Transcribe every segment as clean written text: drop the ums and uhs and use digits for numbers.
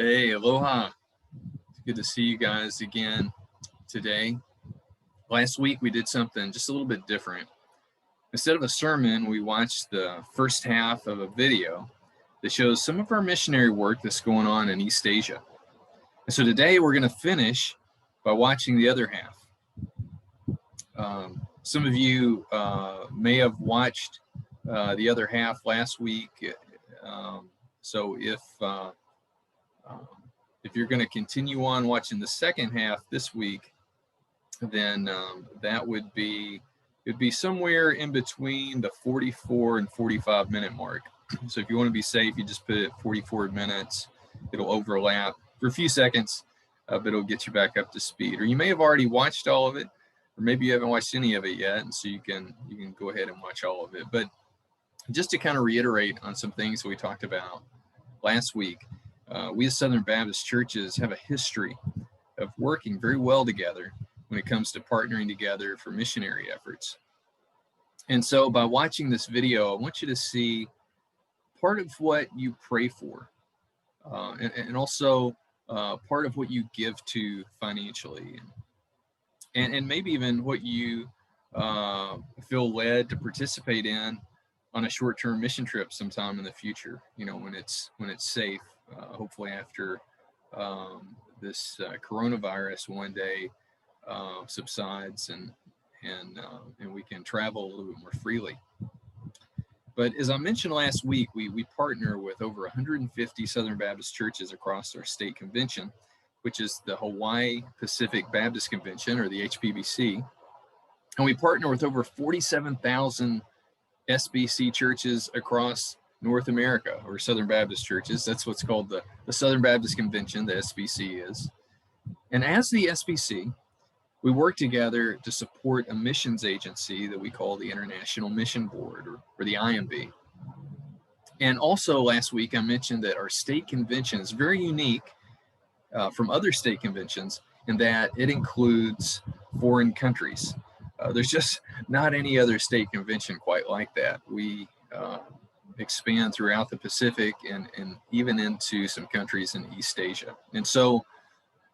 Hey, aloha. It's good to see you guys again today. Last week we did something just a little bit different. Instead of a sermon, we watched the first half of a video that shows some of our missionary work that's going on in East Asia. And so today we're going to finish by watching the other half. Some of you may have watched the other half last week. So if you're going to continue on watching the second half this week, then that would be, it'd be somewhere in between the 44 and 45 minute mark. So if you want to be safe, you just put it at 44 minutes. It'll overlap for a few seconds, but it'll get you back up to speed. Or you may have already watched all of it, or maybe you haven't watched any of it yet, and so you can go ahead and watch all of it. But just to kind of reiterate on some things that we talked about last week, we as Southern Baptist churches have a history of working very well together when it comes to partnering together for missionary efforts. And so by watching this video, I want you to see part of what you pray for, and also part of what you give to financially, and maybe even what you feel led to participate in on a short-term mission trip sometime in the future, when it's safe, hopefully after this coronavirus one day subsides and we can travel a little bit more freely. But as I mentioned last week, we partner with over 150 Southern Baptist churches across our state convention, which is the Hawaii Pacific Baptist Convention, or the HPBC. And we partner with over 47,000 SBC churches across North America, or Southern Baptist churches. That's what's called the Southern Baptist Convention, the SBC is. And as the SBC, we work together to support a missions agency that we call the International Mission Board, or the IMB. And also last week, I mentioned that our state convention is very unique from other state conventions in that it includes foreign countries. There's just not any other state convention quite like that. We expand throughout the Pacific and even into some countries in East Asia. And so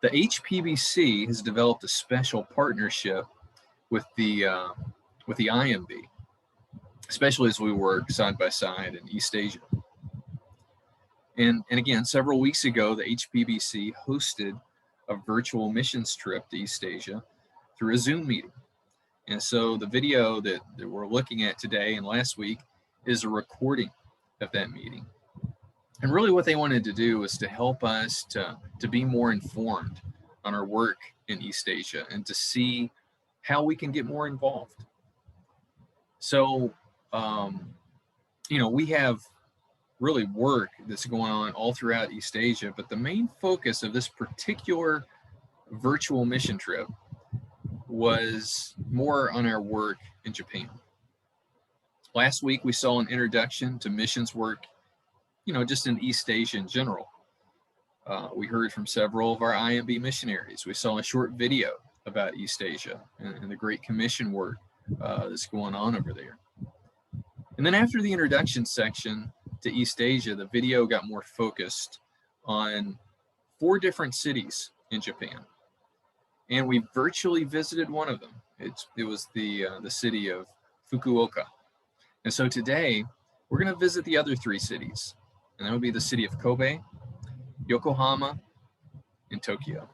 the HPBC has developed a special partnership with the IMB, especially as we work side by side in East Asia. And again, several weeks ago, the HPBC hosted a virtual missions trip to East Asia through a Zoom meeting. And so the video that we're looking at today and last week is a recording of that meeting. And really what they wanted to do was to help us to be more informed on our work in East Asia and to see how we can get more involved. So, we have really work that's going on all throughout East Asia, but the main focus of this particular virtual mission trip was more on our work in Japan. Last week, we saw an introduction to missions work, just in East Asia in general. We heard from several of our IMB missionaries. We saw a short video about East Asia and the Great Commission work that's going on over there. And then after the introduction section to East Asia, the video got more focused on 4 different cities in Japan. And we virtually visited one of them. It was the city of Fukuoka. And so today, we're going to visit the other 3 cities. And that would be the city of Kobe, Yokohama, and Tokyo.